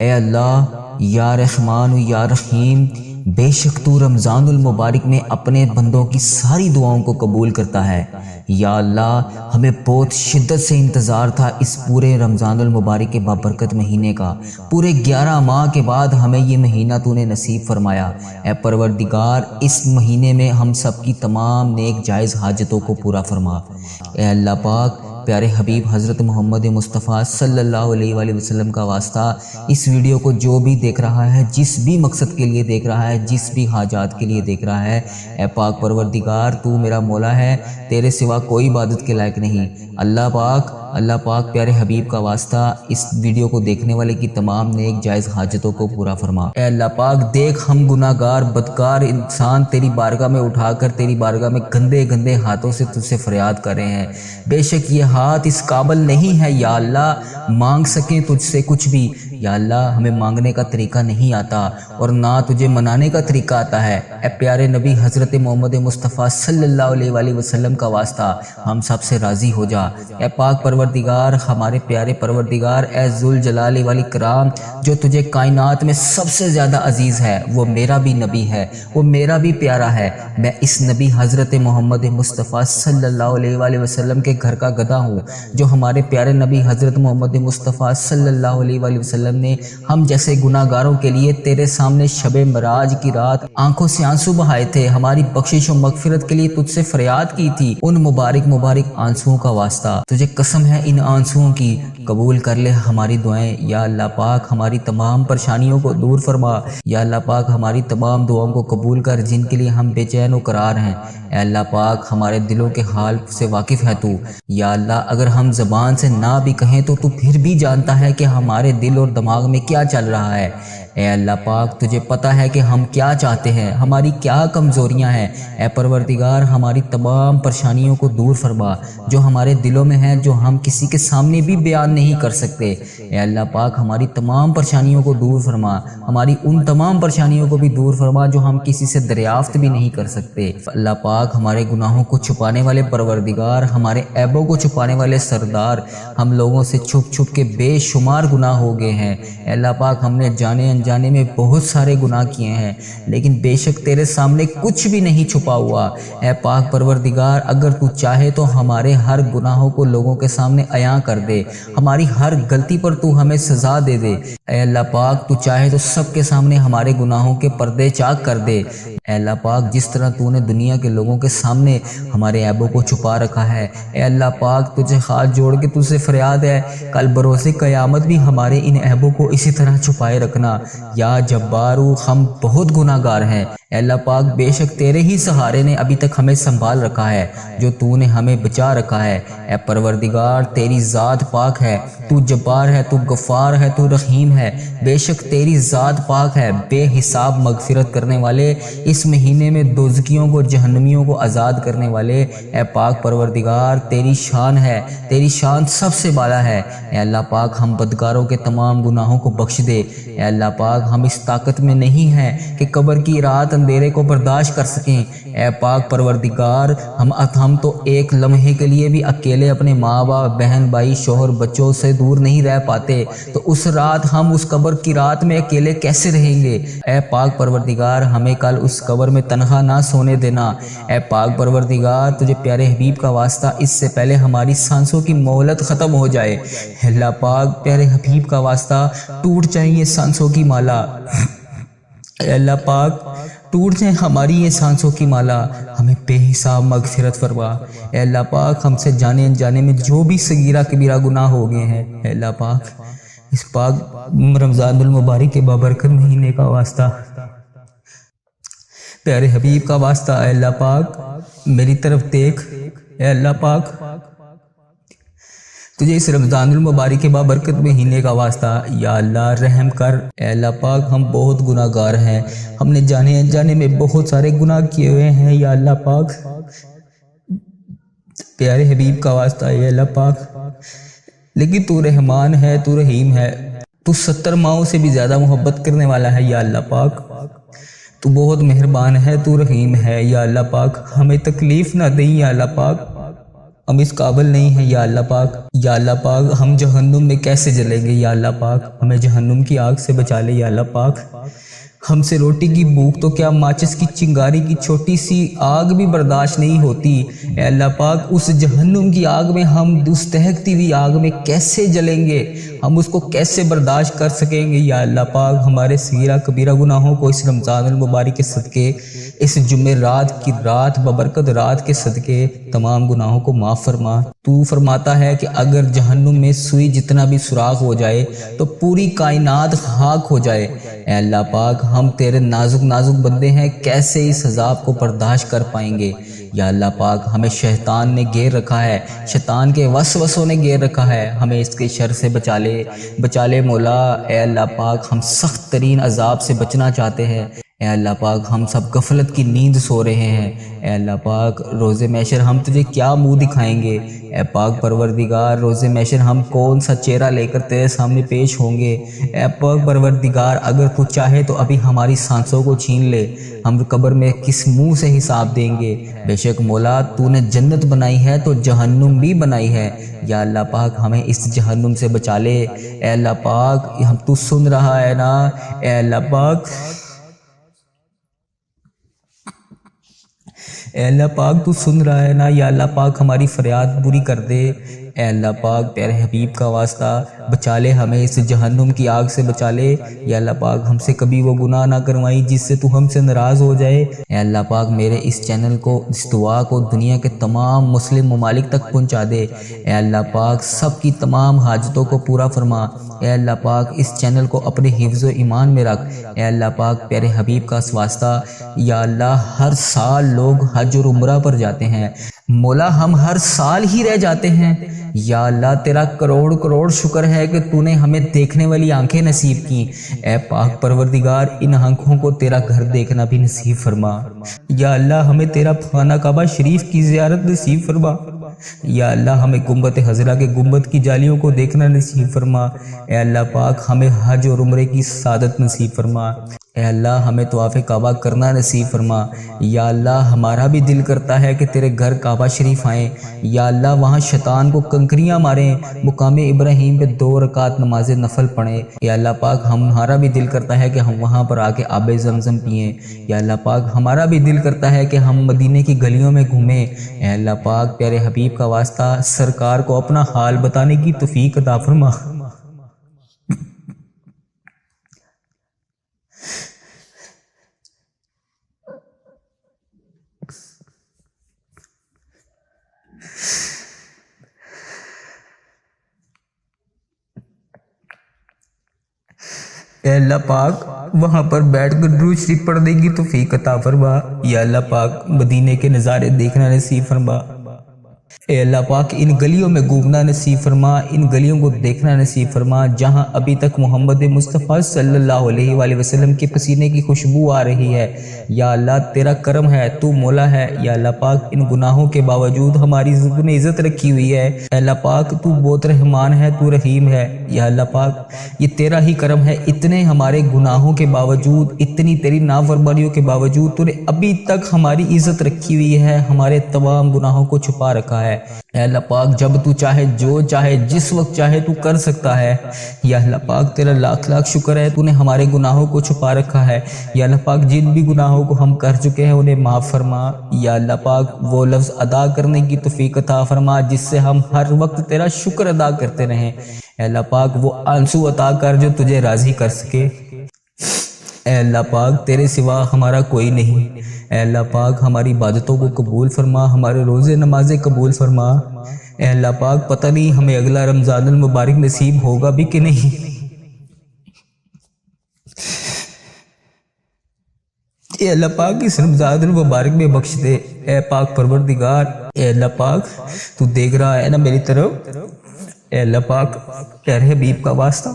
اے اللہ یا رحمان و یا رحیم، بے شک تو رمضان المبارک میں اپنے بندوں کی ساری دعاؤں کو قبول کرتا ہے۔ یا اللہ ہمیں بہت شدت سے انتظار تھا اس پورے رمضان المبارک کے بابرکت مہینے کا۔ پورے 11 ماہ کے بعد ہمیں یہ مہینہ تو نے نصیب فرمایا۔ اے پروردگار، اس مہینے میں ہم سب کی تمام نیک جائز حاجتوں کو پورا فرما۔ اے اللہ پاک، پیارے حبیب حضرت محمد مصطفیٰ صلی اللہ علیہ وآلہ وسلم کا واسطہ، اس ویڈیو کو جو بھی دیکھ رہا ہے، جس بھی مقصد کے لیے دیکھ رہا ہے، جس بھی حاجات کے لیے دیکھ رہا ہے، اے پاک پروردگار، تو میرا مولا ہے، تیرے سوا کوئی عبادت کے لائق نہیں۔ اللہ پاک پیارے حبیب کا واسطہ اس ویڈیو کو دیکھنے والے کی تمام نیک جائز حاجتوں کو پورا فرما۔ اے اللہ پاک، دیکھ ہم گناہ گار بدکار انسان تیری بارگاہ میں اٹھا کر تیری بارگاہ میں گندے گندے ہاتھوں سے تجھ سے فریاد کر رہے ہیں۔ بے شک یہ ہاتھ اس قابل نہیں ہے یا اللہ مانگ سکیں تجھ سے کچھ بھی۔ یا اللہ ہمیں مانگنے کا طریقہ نہیں آتا اور نہ تجھے منانے کا طریقہ آتا ہے۔ اے پیارے نبی حضرت محمد مصطفیٰ صلی اللہ علیہ وآلہ وسلم کا واسطہ ہم سب سے راضی ہو جا۔ اے پاک پروردگار، ہمارے پیارے پروردگار، اے ذوالجلال والاکرام، جو تجھے کائنات میں سب سے زیادہ عزیز ہے، وہ میرا بھی نبی ہے، وہ میرا بھی پیارا ہے۔ میں اس نبی حضرت محمد مصطفیٰ صلی اللہ علیہ وآلہ وسلم کے گھر کا گدھا ہوں، جو ہمارے پیارے نبی حضرت محمد مصطفیٰ صلی اللہ علیہ وآلہ وسلم نے ہم جیسے گناہ گاروں کے لیے تیرے سامنے شب معراج کی رات آنکھوں سے آنسو بہائے تھے، ہماری بخشش و مغفرت کے لیے تجھ سے فریاد کی تھی۔ ان مبارک آنسوؤں کا واسطہ تجھے قسم ہے، ان آنسوؤں کی قبول کر لے ہماری دعائیں۔ یا اللہ پاک، ہماری تمام پریشانیوں کو دور فرما۔ یا اللہ پاک، ہماری تمام دعاؤں کو قبول کر جن کے لیے ہم بے چین و قرار ہیں۔ اے اللہ پاک، ہمارے دلوں کے حال سے واقف ہے تو۔ یا اللہ اگر ہم زبان سے نہ بھی کہیں تو پھر بھی جانتا ہے کہ ہمارے دل اور دماغ میں کیا چل رہا ہے۔ اے اللہ پاک، تجھے پتہ ہے کہ ہم کیا چاہتے ہیں، ہماری کیا کمزوریاں ہیں۔ اے پروردگار، ہماری تمام پریشانیوں کو دور فرما جو ہمارے دلوں میں ہیں، جو ہم کسی کے سامنے بھی بیان نہیں کر سکتے۔ اے اللہ پاک، ہماری تمام پریشانیوں کو دور فرما، ہماری ان تمام پریشانیوں کو بھی دور فرما جو ہم کسی سے دریافت بھی نہیں کر سکتے۔ اللہ پاک، ہمارے گناہوں کو چھپانے والے پروردگار، ہمارے عیبوں کو چھپانے والے سردار، ہم لوگوں سے چھپ چھپ کے بے شمار گناہ ہو گئے ہیں۔ اے اللہ پاک، ہم نے جانے انجانے میں بہت سارے گناہ کیے ہیں، لیکن بے شک تیرے سامنے کچھ بھی نہیں چھپا ہوا۔ اے پاک پروردگار، اگر تو چاہے تو ہمارے ہر گناہوں کو لوگوں کے سامنے عیاں کر دے، ہماری ہر غلطی پر تو ہمیں سزا دے دے۔ اے اللہ پاک، تو چاہے تو سب کے سامنے ہمارے گناہوں کے پردے چاک کر دے۔ اے اللہ پاک، جس طرح تو نے دنیا کے لوگوں کے سامنے ہمارے عیبوں کو چھپا رکھا ہے، اے اللہ پاک تجھے ہاتھ جوڑ کے تجھ سے فریاد ہے، کل بروز قیامت بھی ہمارے ان عیبوں کو اسی طرح چھپائے رکھنا۔ یا جبارو، ہم بہت گناہ گار ہیں۔ اے اللہ پاک، بے شک تیرے ہی سہارے نے ابھی تک ہمیں سنبھال رکھا ہے، جو تو نے ہمیں بچا رکھا ہے۔ اے پروردگار، تیری ذات پاک ہے، تو جبار ہے، تو غفار ہے، تو رحیم ہے۔ بے شک تیری ذات پاک ہے، بے حساب مغفرت کرنے والے، اس مہینے میں دوزخیوں کو، جہنمیوں کو آزاد کرنے والے۔ اے پاک پروردگار، تیری شان ہے، تیری شان سب سے بالا ہے۔ اے اللہ پاک، ہم بدکاروں کے تمام گناہوں کو بخش دے۔ اے اللہ پاک، ہم اس طاقت میں نہیں ہیں کہ قبر کی رات اندھیرے کو برداشت کر سکیں۔ اے پاک پروردگار، ہم تو ایک لمحے کے لیے بھی اکیلے اپنے ماں باپ، بہن بھائی، شوہر بچوں سے دور نہیں رہ پاتے، تو اس رات ہم اس قبر کی رات میں اکیلے کیسے رہیں گے؟ اے پاک پروردگار، ہمیں کل اس قبر میں تنہا نہ سونے دینا۔ اے پاک پروردگار، تجھے پیارے حبیب کا واسطہ اس سے پہلے ہماری سانسوں کی مہلت ختم ہو جائے۔ اللہ پاک، پیارے حبیب کا واسطہ ٹوٹ جائیں یہ سانسوں کی مالا۔ اے اللہ پاک، ٹوٹ جائیں ہماری یہ سانسوں کی مالا، ہمیں بے حساب مغفرت فرما۔ اے اللہ پاک، ہم سے جانے انجانے میں جو بھی صغیرہ کبیرہ گناہ ہو گئے ہیں، اے اللہ پاک، اس پاک رمضان المبارک کے بابرکت مہینے کا واسطہ، پیارے حبیب کا واسطہ، اے اللہ پاک میری طرف دیکھ۔ اے اللہ پاک، تجھے اس رمضان المبارک کے بابرکت مہینے کا واسطہ، یا اللہ رحم کر۔ اے اللہ پاک، ہم بہت گناہ گار ہیں، ہم نے جانے انجانے میں بہت سارے گناہ کیے ہوئے ہیں۔ یا اللہ پاک، پیارے حبیب کا واسطہ، اے اللہ پاک، لیکن تو رحمان ہے، تو رحیم ہے، تو 70 ماؤں سے بھی زیادہ محبت کرنے والا ہے۔ یا اللہ پاک، تو بہت مہربان ہے، تو رحیم ہے۔ یا اللہ پاک، ہمیں تکلیف نہ دیں۔ یا اللہ پاک، ہم اس قابل نہیں ہیں یا اللہ پاک۔ یا اللہ پاک ہم جہنم میں کیسے جلیں گے یا اللہ پاک، ہمیں جہنم کی آگ سے بچا لے یا اللہ پاک۔ ہم سے روٹی کی بھوک تو کیا ماچس کی چنگاری کی چھوٹی سی آگ بھی برداشت نہیں ہوتی۔ اے اللہ پاک اس جہنم کی آگ میں ہم اس دہکتی ہوئی آگ میں کیسے جلیں گے، ہم اس کو کیسے برداشت کر سکیں گے یا اللہ پاک۔ ہمارے صغیرہ کبیرہ گناہوں کو اس رمضان المبارک کے صدقے، اس جمعہ رات کی رات ببرکت رات کے صدقے تمام گناہوں کو معاف فرما۔ تو فرماتا ہے کہ اگر جہنم میں سوئی جتنا بھی سوراخ ہو جائے تو پوری کائنات خاک ہو جائے۔ اے اللہ پاک ہم تیرے نازک نازک بندے ہیں، کیسے اس عذاب کو برداشت کر پائیں گے یا اللہ پاک۔ ہمیں شیطان نے گھیر رکھا ہے، شیطان کے وسوسوں نے گھیر رکھا ہے، ہمیں اس کے شر سے بچا لے مولا۔ اے اللہ پاک ہم سخت ترین عذاب سے بچنا چاہتے ہیں۔ اے اللہ پاک ہم سب غفلت کی نیند سو رہے ہیں۔ اے اللہ پاک روز محشر ہم تجھے کیا منہ دکھائیں گے؟ اے پاک پروردگار روز محشر ہم کون سا چہرہ لے کر تیرے سامنے پیش ہوں گے؟ اے پاک پروردگار اگر تو چاہے تو ابھی ہماری سانسوں کو چھین لے، ہم قبر میں کس منہ سے حساب دیں گے؟ بے شک مولا تو نے جنت بنائی ہے تو جہنم بھی بنائی ہے یا اللہ پاک، ہمیں اس جہنم سے بچا لے۔ اے اللہ پاک ہم تو سن رہا ہے نا؟ اے اللہ پاک، اے اللہ پاک تو سن رہا ہے نا؟ یا اللہ پاک ہماری فریاد پوری کر دے۔ اے اللہ پاک تیرے حبیب کا واسطہ بچا لے، ہمیں اس جہنم کی آگ سے بچا لے یا اللہ پاک۔ ہم سے کبھی وہ گناہ نہ کروائی جس سے تو ہم سے ناراض ہو جائے۔ اے اللہ پاک میرے اس چینل کو، اس دعا کو دنیا کے تمام مسلم ممالک تک پہنچا دے۔ اے اللہ پاک سب کی تمام حاجتوں کو پورا فرما۔ اے اللہ پاک اس چینل کو اپنے حفظ و ایمان میں رکھ۔ اے اللہ پاک پیارے حبیب کا واسطہ یا اللہ، ہر سال لوگ حج اور عمرہ پر جاتے ہیں مولا، ہم ہر سال ہی رہ جاتے ہیں یا اللہ۔ تیرا کروڑ کروڑ شکر ہے کہ تو نے ہمیں دیکھنے والی آنکھیں نصیب کی۔ اے پاک پروردگار ان آنکھوں کو تیرا گھر دیکھنا بھی نصیب فرما یا اللہ۔ ہمیں تیرا خانہ کعبہ شریف کی زیارت نصیب فرما یا اللہ۔ ہمیں گنبد خضرا کے گنبد کی جالیوں کو دیکھنا نصیب فرما۔ اے اللہ پاک ہمیں حج اور عمرے کی سعادت نصیب فرما۔ اے اللہ ہمیں طواف کعبہ کرنا نصیب فرما یا اللہ۔ ہمارا بھی دل کرتا ہے کہ تیرے گھر کعبہ شریف آئیں یا اللہ، وہاں شیطان کو کنکریاں ماریں، مقام ابراہیم پہ 2 رکعت نماز نفل پڑھیں یا اللہ پاک۔ ہمارا بھی دل کرتا ہے کہ ہم وہاں پر آ کے آب زمزم پئیں یا اللہ پاک۔ ہمارا بھی دل کرتا ہے کہ ہم مدینے کی گلیوں میں گھومیں۔ اے اللہ پاک پیارے حبیب کا واسطہ سرکار کو اپنا حال بتانے کی توفیق عطا فرما۔ اے اللہ پاک وہاں پر بیٹھ کر درود شریف پڑھنے کی توفیق عطا فرما یا اللہ پاک۔ مدینے کے نظارے دیکھنا نصیب فرما۔ اے اللہ پاک ان گلیوں میں گھومنا نصیب فرما، ان گلیوں کو دیکھنا نصیب فرما جہاں ابھی تک محمد مصطفیٰ صلی اللہ علیہ وآلہ وسلم کے پسینے کی خوشبو آ رہی ہے یا اللہ۔ تیرا کرم ہے، تو مولا ہے یا اللہ پاک۔ ان گناہوں کے باوجود ہماری نے عزت رکھی ہوئی ہے اے اللہ پاک۔ تو بہت رحمان ہے، تو رحیم ہے یا اللہ پاک۔ یہ تیرا ہی کرم ہے، اتنے ہمارے گناہوں کے باوجود، اتنی تیری نافرمانیوں کے باوجود تو نے ابھی تک ہماری عزت رکھی ہوئی ہے، ہمارے تمام گناہوں کو چھپا رکھا ہے اے اللہ پاک۔ جب تو چاہے، جو چاہے، جس وقت چاہے تو کر سکتا ہے یا اللہ پاک۔ تیرا لاکھ لاکھ شکر ہے، تو نے ہمارے گناہوں کو چھپا رکھا ہے یا اللہ پاک۔ جن بھی گناہوں کو ہم کر چکے ہیں انہیں معاف فرما یا اللہ پاک۔ وہ لفظ ادا کرنے کی توفیق عطا فرما جس سے ہم ہر وقت تیرا شکر ادا کرتے رہیں اے اللہ پاک۔ وہ آنسو عطا کر جو تجھے راضی کر سکے اے اللہ پاک۔ تیرے سوا ہمارا کوئی نہیں اے اللہ پاک۔ ہماری عبادتوں کو قبول فرما، ہمارے روزے نمازیں قبول فرما اے اللہ پاک۔ پتہ نہیں ہمیں اگلا رمضان المبارک نصیب ہوگا بھی کہ نہیں اے اللہ پاک۔ اس رمضان المبارک میں بخش دے اے پاک پروردگار اے اللہ پاک۔ تو دیکھ رہا ہے نا میری طرف اے اللہ پاک۔ پیارے حبیب کا واسطہ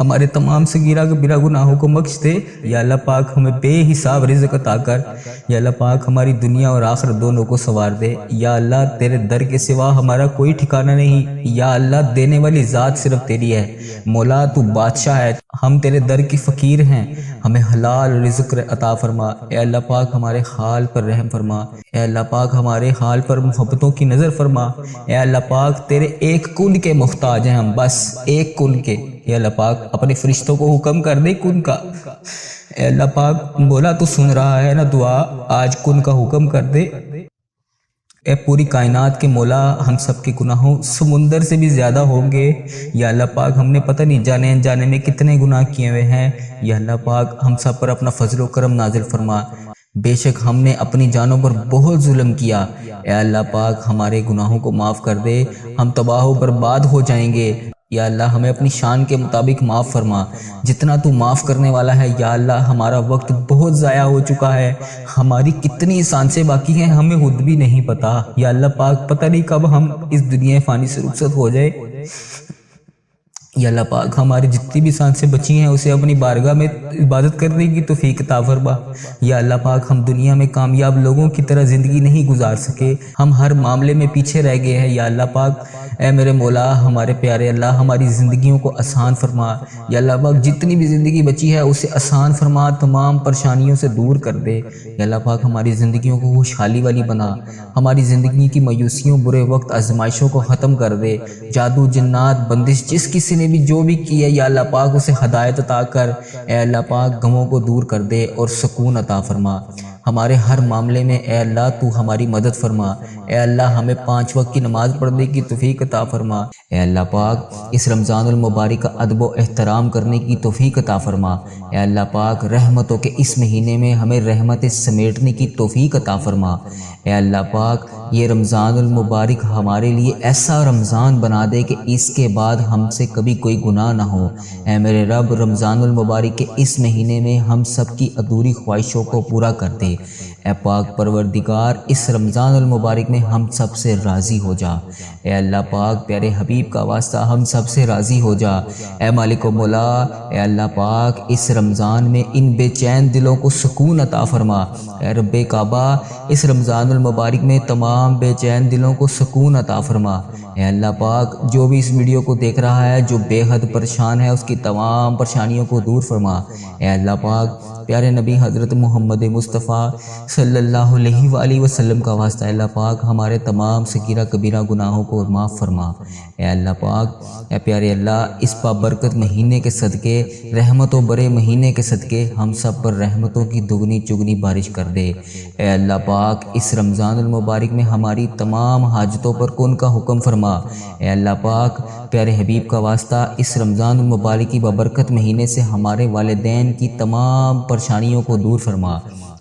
ہمارے تمام صغیرہ کبیرہ گناہوں کو بخش دے۔ یا اللہ پاک ہمیں بے حساب رزق عطا کر۔ یا اللہ پاک ہماری دنیا اور آخرت دونوں کو سنوار دے۔ یا اللہ تیرے در کے سوا ہمارا کوئی ٹھکانہ نہیں۔ یا اللہ دینے والی ذات صرف تیری ہے۔ مولا تو بادشاہ ہے، ہم تیرے در کی فقیر ہیں، ہمیں حلال رزق عطا فرما۔ اے اللہ پاک ہمارے حال پر رحم فرما۔ اے اللہ پاک ہمارے حال پر محبتوں کی نظر فرما۔ اے اللہ پاک تیرے ایک کن کے محتاج ہیں ہم، بس ایک کن کے۔ اے اللہ پاک اپنے فرشتوں کو حکم کر دے کن کا۔ اے اللہ پاک مولا تو سن رہا ہے نا دعا، آج کن کا حکم کر دے۔ اے پوری کائنات کے مولا، ہم سب کے گناہوں سمندر سے بھی زیادہ ہوں گے۔ یا اللہ پاک ہم نے پتہ نہیں جانے انجانے میں کتنے گناہ کیے ہوئے ہیں۔ یا اللہ پاک ہم سب پر اپنا فضل و کرم نازل فرما۔ بے شک ہم نے اپنی جانوں پر بہت ظلم کیا۔ اے اللہ پاک ہمارے گناہوں کو معاف کر دے، ہم تباہ و برباد ہو جائیں گے۔ یا اللہ ہمیں اپنی شان کے مطابق معاف فرما، جتنا تو معاف کرنے والا ہے۔ یا اللہ ہمارا وقت بہت ضائع ہو چکا ہے، ہماری کتنی سانسیں باقی ہیں ہمیں خود بھی نہیں پتا۔ یا اللہ پاک پتہ نہیں کب ہم اس دنیا فانی سے رخصت ہو جائے۔ یا اللہ پاک ہماری جتنی بھی سانسیں بچی ہیں اسے اپنی بارگاہ میں عبادت کرنے کی توفیق عطا فرما۔ یا اللہ پاک ہم دنیا میں کامیاب لوگوں کی طرح زندگی نہیں گزار سکے، ہم ہر معاملے میں پیچھے رہ گئے ہیں۔ یا اللہ پاک اے میرے مولا، ہمارے پیارے اللہ ہماری زندگیوں کو آسان فرما۔ یا اللہ پاک جتنی بھی زندگی بچی ہے اسے آسان فرما، تمام پریشانیوں سے دور کر دے۔ یا اللہ پاک ہماری زندگیوں کو خوشحالی والی بنا، ہماری زندگی کی مایوسیوں، برے وقت، آزمائشوں کو ختم کر دے۔ جادو، جنات، بندش جس کسی نے بھی جو بھی کی ہے یا اللہ پاک اسے ہدایت عطا کر۔ اے اللہ پاک غموں کو دور کر دے اور سکون عطا فرما۔ ہمارے ہر معاملے میں اے اللہ تو ہماری مدد فرما۔ اے اللہ ہمیں 5 وقت کی نماز پڑھنے کی توفیق عطا فرما۔ اے اللہ پاک اس رمضان المبارک کا ادب و احترام کرنے کی توفیق عطا فرما۔ اے اللہ پاک رحمتوں کے اس مہینے میں ہمیں رحمتیں سمیٹنے کی توفیق عطا فرما۔ اے اللہ پاک یہ رمضان المبارک ہمارے لیے ایسا رمضان بنا دے کہ اس کے بعد ہم سے کبھی کوئی گناہ نہ ہو۔ اے میرے رب رمضان المبارک کے اس مہینے میں ہم سب کی ادھوری خواہشوں کو پورا کر دے۔ اے پاک پروردگار اس رمضان المبارک میں ہم سب سے راضی ہو جا۔ اے اللہ پاک پیارے حبیب کا واسطہ ہم سب سے راضی ہو جا۔ اے مالک و مولا، اے اللہ پاک اس رمضان میں ان بے چین دلوں کو سکون عطا فرما۔ اے رب کعبہ اس رمضان المبارک میں تمام بے چین دلوں کو سکون عطا فرما۔ اے اللہ پاک جو بھی اس ویڈیو کو دیکھ رہا ہے جو بے حد پریشان ہے اس کی تمام پریشانیوں کو دور فرما۔ اے اللہ پاک پیارے نبی حضرت محمد مصطفیٰ صلی اللہ علیہ وآلہ وسلم کا واسطہ اے اللہ پاک ہمارے تمام صغیرہ کبیرہ گناہوں کو معاف فرما۔ اے اللہ پاک اے پیارے اللہ اس بابرکت مہینے کے صدقے، رحمت و برے مہینے کے صدقے ہم سب پر رحمتوں کی دگنی چگنی بارش کر دے۔ اے اللہ پاک اس رمضان المبارک میں ہماری تمام حاجتوں پر کن کا حکم فرما۔ اے اللہ پاک پیارے حبیب کا واسطہ اس رمضان المبارک کی بابرکت مہینے سے ہمارے والدین کی تمام پریشانیوں کو دور فرما۔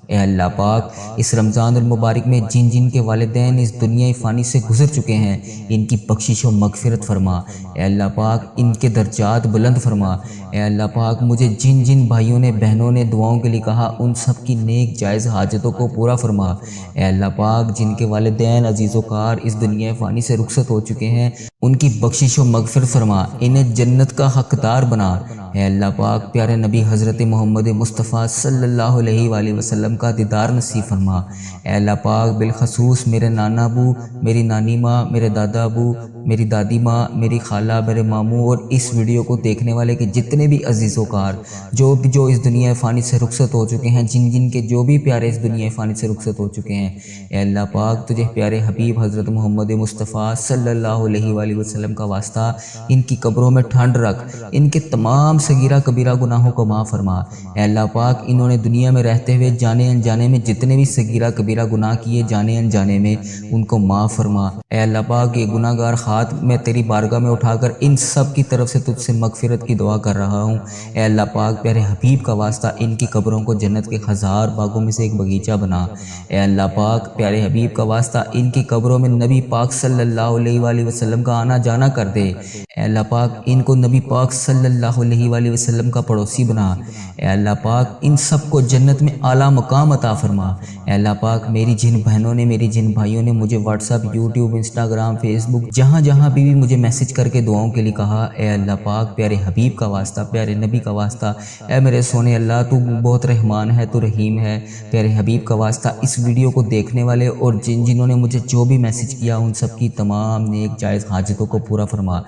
اے اللہ پاک اس رمضان المبارک میں جن جن کے والدین اس دنیا فانی سے گزر چکے ہیں ان کی بخشش و مغفرت فرما۔ اے اللہ پاک ان کے درجات بلند فرما۔ اے اللہ پاک مجھے جن جن بھائیوں نے بہنوں نے دعاؤں کے لیے کہا ان سب کی نیک جائز حاجتوں کو پورا فرما۔ اے اللہ پاک جن کے والدین عزیز و کار اس دنیا فانی سے رخصت ہو چکے ہیں ان کی بخشش و مغفرت فرما، انہیں جنت کا حقدار بنا۔ اے اللہ پاک پیارے نبی حضرت محمد مصطفیٰ صلی اللہ علیہ وآلہ وسلم کا دیدار نصیب فرما۔ اے اللہ پاک بالخصوص میرے نانا ابو، میری نانی ماں، میرے دادا ابو، میری دادی ماں، میری خالہ، میرے ماموں اور اس ویڈیو کو دیکھنے والے کے جتنے بھی عزیز و کار جو اس دنیا فانی سے رخصت ہو چکے ہیں، جن جن کے جو بھی پیارے اس دنیا فانی سے رخصت ہو چکے ہیں، اے اللہ پاک تجھے پیارے حبیب حضرت محمد مصطفیٰ صلی اللہ علیہ وآلہ وسلم کا واسطہ ان کی قبروں میں ٹھنڈ رکھ، ان کے تمام صغیرہ کبیرہ گناہوں کو معاف فرما۔ اے اللہ پاک انہوں نے دنیا میں رہتے ہوئے جانے انجانے میں جتنے بھی صغیرہ کبیرہ گناہ کیے جانے انجانے میں ان کو معاف فرما۔ اے اللہ پاک یہ گناہ گار خات میں تیری بارگاہ میں اٹھا کر ان سب کی طرف سے تجھ سے مغفرت کی دعا کر رہا ہوں۔ اے اللہ پاک پیارے حبیب کا واسطہ ان کی قبروں کو جنت کے ہزار باغوں میں سے ایک باغیچہ بنا۔ اے اللہ پاک پیارے حبیب کا واسطہ ان کی قبروں میں نبی پاک صلی اللہ علیہ وآلہ وسلم کا آنا جانا کر دے۔ اے اللہ پاک ان کو نبی پاک صلی اللہ علیہ وآلہ وسلم کا پڑوسی بنا۔ اے اللہ پاک ان سب کو جنت میں اعلیٰ مقام عطا فرما۔ اے اللہ پاک میری جن بہنوں نے میری جن بھائیوں نے مجھے WhatsApp YouTube Instagram Facebook جہاں بھی مجھے میسج کر کے دعاؤں کے لیے کہا، اے اللہ پاک پیارے حبیب کا واسطہ، پیارے نبی کا واسطہ، اے میرے سونے اللہ تو بہت رحمان ہے، تو رحیم ہے، پیارے حبیب کا واسطہ اس ویڈیو کو دیکھنے والے اور جنہوں نے مجھے جو بھی میسج کیا ان سب کی تمام نیک جائز حاجتوں کو پورا فرما۔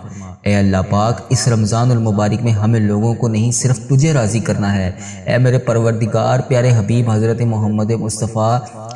اے اللہ پاک اس رمضان المبارک میں ہمیں لوگوں کو نہیں صرف تجھے راضی کرنا ہے۔ اے میرے پروردگار پیارے حبیب حضرت محمد مصطفیٰ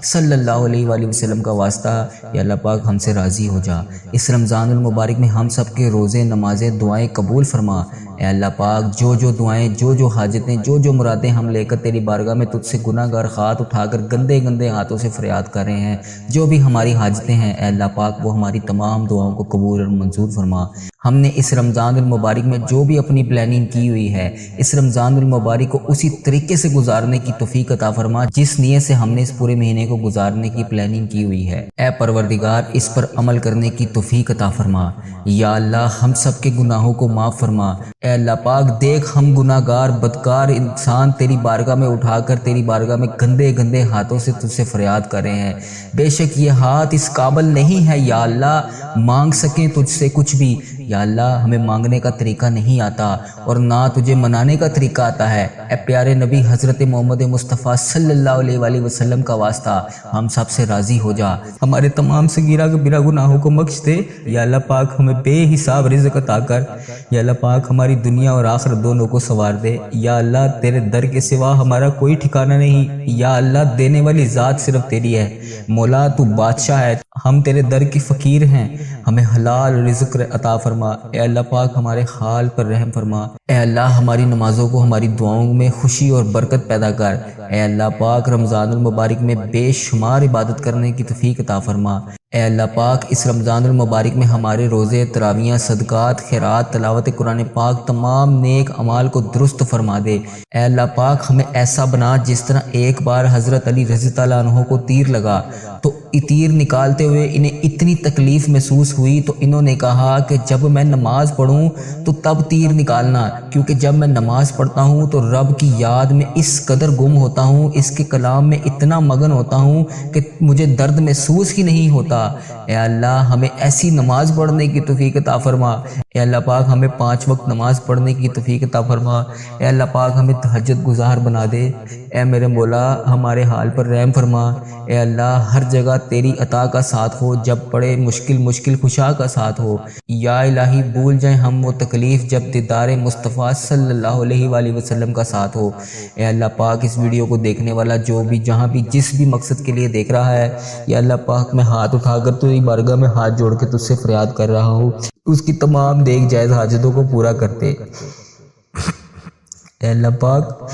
صلی اللہ علیہ وآلہ وسلم کا واسطہ، یا اللہ پاک ہم سے راضی ہو جا۔ اس رمضان المبارک میں ہم سب کے روزے نمازیں دعائیں قبول فرما۔ اے اللہ پاک جو دعائیں جو حاجتیں جو مرادیں ہم لے کر تیری بارگاہ میں تجھ سے گناہ گار ہاتھ اٹھا کر گندے ہاتھوں سے فریاد کر رہے ہیں، جو بھی ہماری حاجتیں ہیں اے اللہ پاک وہ ہماری تمام دعاؤں کو قبول اور منظور فرما۔ ہم نے اس رمضان المبارک میں جو بھی اپنی پلاننگ کی ہوئی ہے اس رمضان المبارک کو اسی طریقے سے گزارنے کی توفیق عطا فرما جس نیت سے ہم نے اس پورے مہینے کو گزارنے کی پلاننگ کی ہوئی ہے۔ اے پروردگار اس پر عمل کرنے کی توفیق عطا فرما۔ یا اللہ ہم سب کے گناہوں کو معاف فرما۔ اے اللہ پاک دیکھ ہم گناہ گار بدکار انسان تیری بارگاہ میں اٹھا کر تیری بارگاہ میں گندے ہاتھوں سے تجھ سے فریاد کر رہے ہیں۔ بے شک یہ ہاتھ اس قابل نہیں ہے یا اللہ مانگ سکیں تجھ سے کچھ بھی، یا اللہ ہمیں مانگنے کا طریقہ نہیں آتا اور نہ تجھے منانے کا طریقہ آتا ہے۔ اے پیارے نبی حضرت محمد مصطفیٰ صلی اللہ علیہ وآلہ وسلم کا واسطہ ہم سب سے راضی ہو جا، ہمارے تمام صغیرہ کبیرہ گناہوں کو بخش دے۔ یا اللہ پاک ہمیں بے حساب رزق عطا کر، یا اللہ پاک ہماری دنیا اور آخرت دونوں کو سنوار دے۔ یا اللہ تیرے در کے سوا ہمارا کوئی ٹھکانہ نہیں، یا اللہ دینے والی ذات صرف تیری ہے۔ مولا تو بادشاہ ہے، ہم تیرے در کی فقیر ہیں، ہمیں حلال رزق عطا فرما۔ اے اللہ پاک ہمارے حال پر رحم فرما۔ اے اللہ ہماری نمازوں کو ہماری دعاؤں میں خوشی اور برکت پیدا کر۔ اے اللہ پاک رمضان المبارک میں بے شمار عبادت کرنے کی توفیق عطا فرما۔ اے اللہ پاک اس رمضان المبارک میں ہمارے روزے، تراویحیں، صدقات، خیرات، تلاوت قرآن پاک تمام نیک اعمال کو درست فرما دے۔ اے اللہ پاک ہمیں ایسا بنا جس طرح ایک بار حضرت علی رضی اللہ عنہ کو تیر لگا تو تیر نکالتے ہوئے انہیں اتنی تکلیف محسوس ہوئی تو انہوں نے کہا کہ جب میں نماز پڑھوں تو تب تیر نکالنا، کیونکہ جب میں نماز پڑھتا ہوں تو رب کی یاد میں اس قدر گم ہوتا ہوں، اس کے کلام میں اتنا مگن ہوتا ہوں کہ مجھے درد محسوس ہی نہیں ہوتا۔ اے اللہ ہمیں ایسی نماز پڑھنے کی توفیق عطا فرما۔ اے اللہ پاک ہمیں 5 وقت نماز پڑھنے کی توفیق عطا فرما۔ اے اللہ پاک ہمیں تہجد گزار بنا دے۔ اے میرے مولا ہمارے حال پر رحم فرما۔ اے اللہ ہر جگہ تیری عطا کا ساتھ ہو، جب پڑے مشکل خوشا کا ساتھ ہو۔ یا الہی بھول جائیں ہم وہ تکلیف جب دیدار مصطفیٰ صلی اللہ علیہ وآلہ وسلم کا ساتھ ہو۔ اے اللہ پاک اس ویڈیو کو دیکھنے والا جو بھی جہاں بھی جس بھی مقصد کے لیے دیکھ رہا ہے، یا اللہ پاک میں ہاتھ اٹھا کر تیری بارگاہ میں ہاتھ جوڑ کے تجھ سے فریاد کر رہا ہوں، اس کی تمام نیک جائز حاجتوں کو پورا کرتے۔ اے اللہ پاک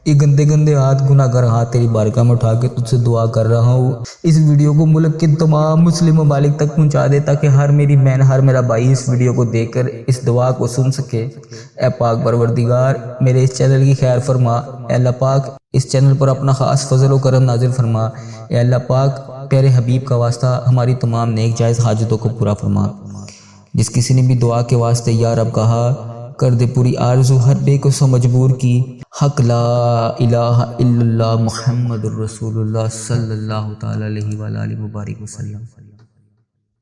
یہ گندے ہاتھ گناہ گار ہاتھ تیری بارگاہ میں اٹھا کے تجھ سے دعا کر رہا ہوں، اس ویڈیو کو ملک کے تمام مسلم ممالک تک پہنچا دے تاکہ ہر میری بہن ہر میرا بھائی اس ویڈیو کو دیکھ کر اس دعا کو سن سکے۔ اے پاک پروردگار میرے اس چینل کی خیر فرما۔ اے اللہ پاک اس چینل پر اپنا خاص فضل و کرم نازل فرما۔ اے اللہ پاک پیارے حبیب کا واسطہ ہماری تمام نیک جائز حاجتوں کو پورا فرما۔ جس کسی نے بھی دعا کے واسطے یا رب کہا کر دے پوری آرزو ہر بے کو سو مجبور کی۔ حق لا الہ الا اللہ محمد الرسول اللہ صلی اللہ تعالی علیہ وآلہ وبارک وسلم۔